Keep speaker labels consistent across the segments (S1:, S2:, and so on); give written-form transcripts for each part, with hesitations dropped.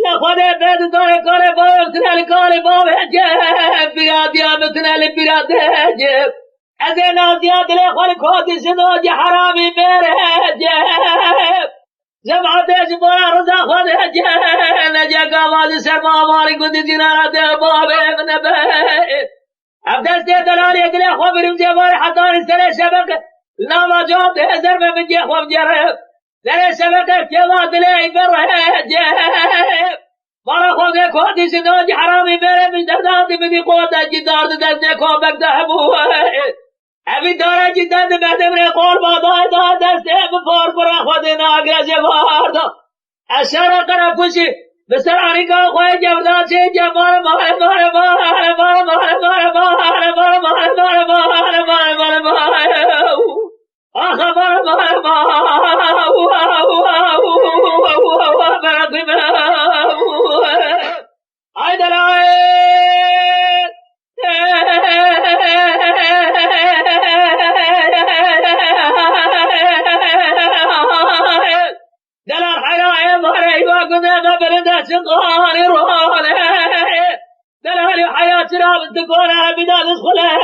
S1: لخود بد داره کار باید تنال کار باید جب بیاد یا بتنال بیاد جب از این آزیاد لخود کودی سنوج حرامی بره جب زبعتش برا رضا خود جب نجا قواز سرما ماری قد جنارات باب ابن بید عبدست دلالی اگلی خواب رمزی باری حضار سر شبک ناما جواب ده زرم من جي خواب جرب لره شبك كوا دلي بره جيب مرا خواب كودي سنوج حرامي میره من دردادي مني قوتا جدار دست كو بكتهبو ابي دارا جدار بهدمري قول بادا دا دست بفور برا خود ناگرز واردا اشارة قرب کشی بسر آنیکا خواه جبردار چه جمال مار مار مار مار مار مار مار مار مار مار مار مار آخبار دلال حرايا مهري وقنا مبرد شقاني روحاني دلال حياة رابط تقولها بدال اسخلها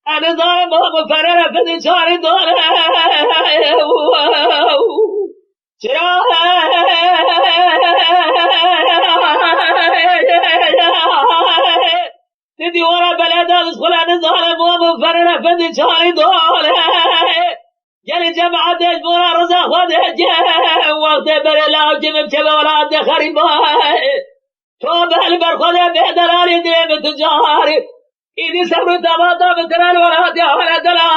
S1: أنا ظالم مفرر في انتشار دونه تدي ورا بلد أدخل أنا ظالم مفرر في انتشار دونه جل جماعة دجبورا رزا خود وقت برلا جمع بولاد خريبا تو بهالبر خود بهدلالي ديم تجاري إذا سبرت أبدا بكران ولا ديار دلا